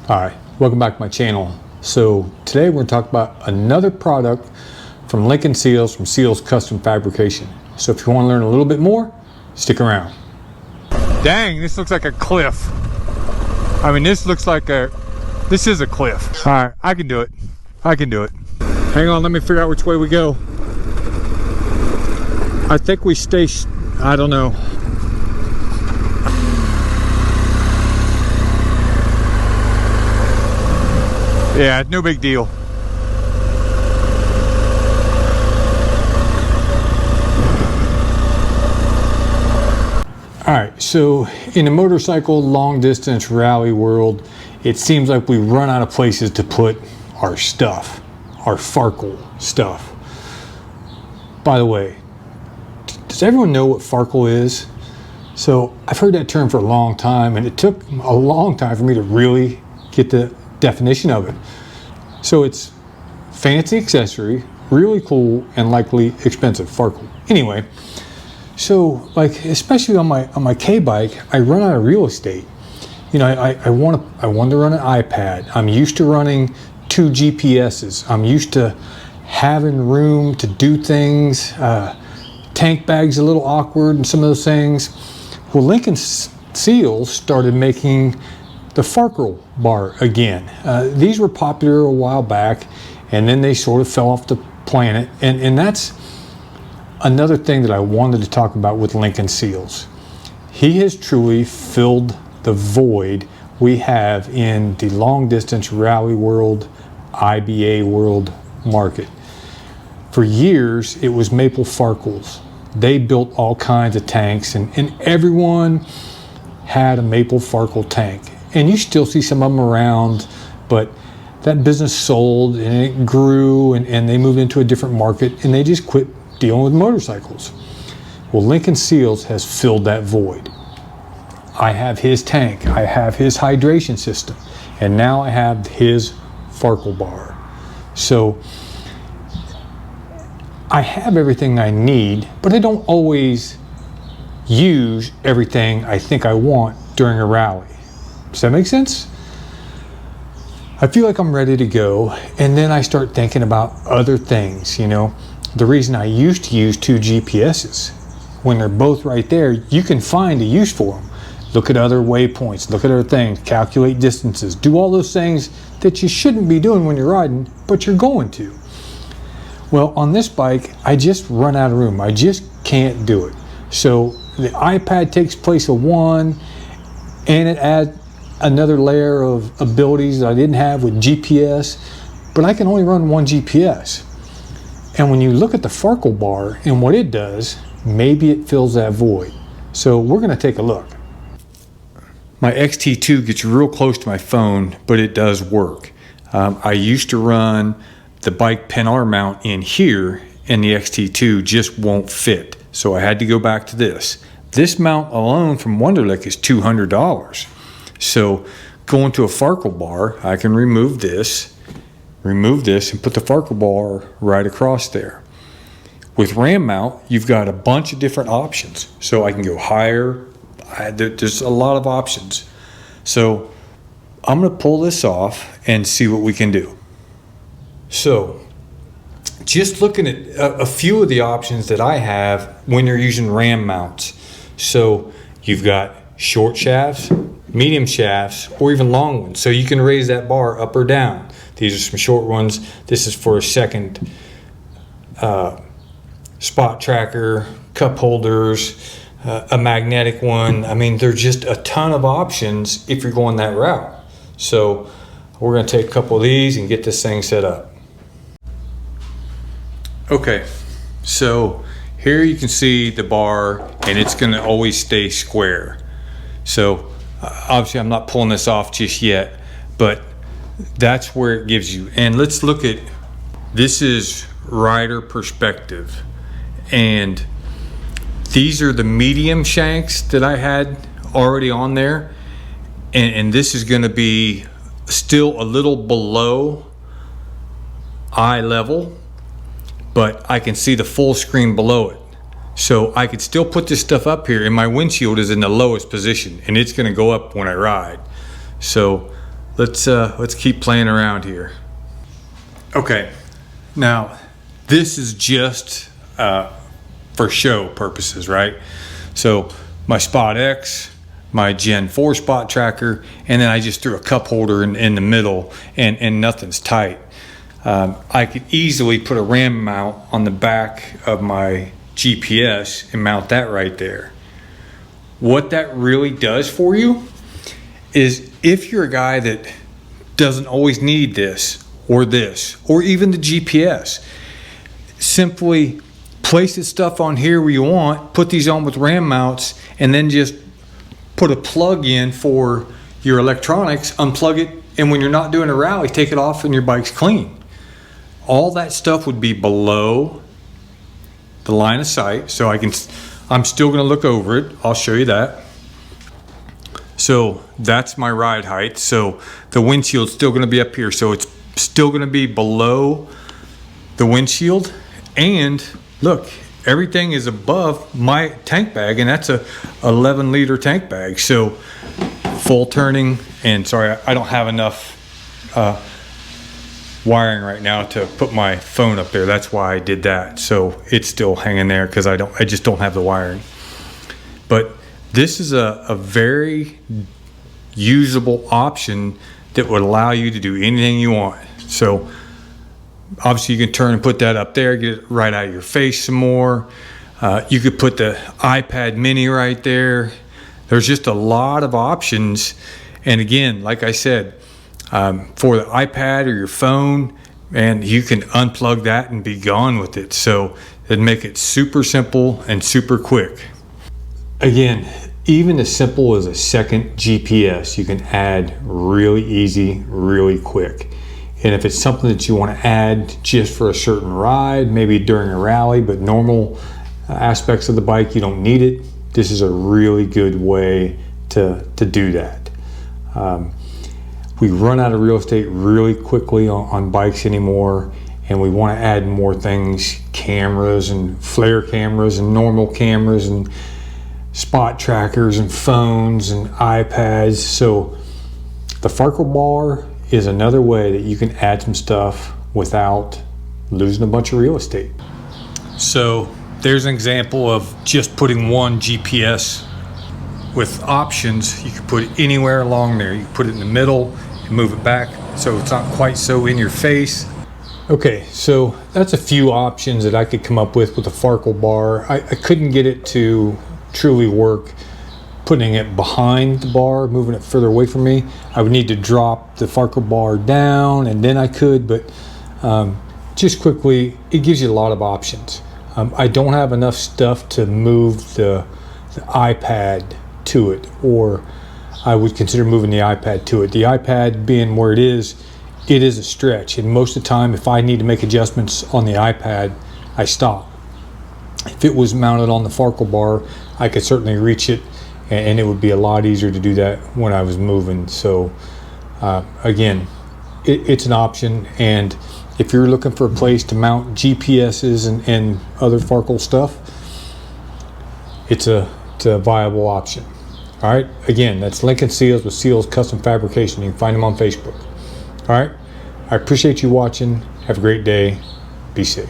Hi, welcome back to my channel. So today we're going to talk about another product from Lincoln Seals from Seals Custom Fabrication. So if you want to learn a little bit more, stick around. Dang, this looks like a cliff. I mean, this is a cliff. All right, I can do it. Hang on, let me figure out which way we go. I think we stay, I don't know. Yeah, no big deal. Alright, so in the motorcycle long distance rally world, it seems like we run out of places to put our stuff, our F.A.R.K.L.E stuff. By the way, does everyone know what F.A.R.K.L.E is? So I've heard that term for a long time, and it took a long time for me to really get the definition of it. So it's fancy accessory, really cool, and likely expensive. F.A.R.K.L.E. Anyway, so like especially on my K bike, I run out of real estate. You know, I want to run an iPad. I'm used to running 2 GPSs. I'm used to having room to do things. Tank bag's a little awkward and some of those things. Well, Lincoln Seals started making the F.A.R.K.L.E bar again. These were popular a while back, and then they sort of fell off the planet. And that's another thing that I wanted to talk about with Lincoln Seals. He has truly filled the void we have in the long distance rally world, IBA world market. For years, it was Maple F.A.R.K.L.Es. They built all kinds of tanks, and everyone had a Maple F.A.R.K.L.E tank. And you still see some of them around, but that business sold and it grew, and they moved into a different market, and they just quit dealing with motorcycles. Well, Lincoln Seals has filled that void. I have his tank, I have his hydration system, and now I have his F.A.R.K.L.E bar. So I have everything I need, but I don't always use everything I think I want during a rally. Does that make sense? I feel like I'm ready to go, and then I start thinking about other things. You know, the reason I used to use 2 GPSs, when they're both right there, you can find a use for them. Look at other waypoints, look at other things, calculate distances, do all those things that you shouldn't be doing when you're riding, but you're going to. Well, on this bike, I just run out of room. I just can't do it. So the iPad takes place of one, and it adds another layer of abilities that I didn't have with GPS, but I can only run 1 GPS. And when you look at the F.A.R.K.L.E bar and what it does, maybe it fills that void. So we're going to take a look. My XT2 gets real close to my phone, but it does work. I used to run the bike pin arm mount in here, and the XT2 just won't fit. So I had to go back to this. This mount alone from Wonderlic is $200. So going to a F.A.R.K.L.E bar, I can remove this, and put the F.A.R.K.L.E bar right across there. With ram mount, you've got a bunch of different options. So I can go higher. There's a lot of options. So I'm going to pull this off and see what we can do. So just looking at a few of the options that I have when you're using ram mounts. So you've got short shafts, medium shafts, or even long ones. So you can raise that bar up or down. These are some short ones. This is for a second spot tracker, cup holders, a magnetic one. I mean, there's just a ton of options if you're going that route. So we're going to take a couple of these and get this thing set up. Okay, so here you can see the bar, and it's going to always stay square. So obviously I'm not pulling this off just yet, but that's where it gives you. And let's look at, this is rider perspective, and these are the medium shanks that I had already on there, and this is going to be still a little below eye level, but I can see the full screen below it. So I could still put this stuff up here, and my windshield is in the lowest position, and it's going to go up when I ride. So let's keep playing around here. Okay, now this is just for show purposes, right? So my Spot X, my Gen 4 spot tracker, and then I just threw a cup holder in the middle, and nothing's tight. I could easily put a RAM mount on the back of my GPS and mount that right there. What that really does for you is, if you're a guy that doesn't always need this, or even the GPS, simply place this stuff on here where you want, put these on with RAM mounts, and then just put a plug in for your electronics, unplug it, and when you're not doing a rally, take it off and your bike's clean. All that stuff would be below the line of sight, so I'm still going to look over it. I'll show you that. So that's my ride height. So the windshield's still going to be up here, so it's still going to be below the windshield. And look, everything is above my tank bag, and that's a 11-liter tank bag. So full turning, and sorry, I don't have enough wiring right now to put my phone up there. That's why I did that. So it's still hanging there because I just don't have the wiring. But this is a very usable option that would allow you to do anything you want. So obviously you can turn and put that up there, get it right out of your face some more. You could put the iPad mini right there. There's just a lot of options. And again, like I said, for the iPad or your phone, and you can unplug that and be gone with it. So it'd make it super simple and super quick. Again, even as simple as a second GPS, you can add really easy, really quick. And if it's something that you want to add just for a certain ride, maybe during a rally, but normal aspects of the bike, you don't need it, this is a really good way to do that. We run out of real estate really quickly on bikes anymore, and we want to add more things, cameras and flare cameras and normal cameras and spot trackers and phones and iPads. So the F.A.R.K.L.E bar is another way that you can add some stuff without losing a bunch of real estate. So there's an example of just putting one GPS with options. You can put it anywhere along there. You can put it in the middle and move it back so it's not quite so in your face. Okay, so that's a few options that I could come up with the F.A.R.K.L.E bar. I couldn't get it to truly work putting it behind the bar, moving it further away from me. I would need to drop the F.A.R.K.L.E bar down, and then I could, but just quickly, it gives you a lot of options. I don't have enough stuff to move the iPad to it, or I would consider moving the iPad to it. The iPad being where it is a stretch, and most of the time if I need to make adjustments on the iPad, I stop. If it was mounted on the F.A.R.K.L.E bar, I could certainly reach it, and it would be a lot easier to do that when I was moving. So again, it's an option, and if you're looking for a place to mount GPSs and other F.A.R.K.L.E stuff, it's a viable option. All right, again, that's Lincoln Seals with Seals Custom Fabrication. You can find them on Facebook. All right, I appreciate you watching. Have a great day. Be safe.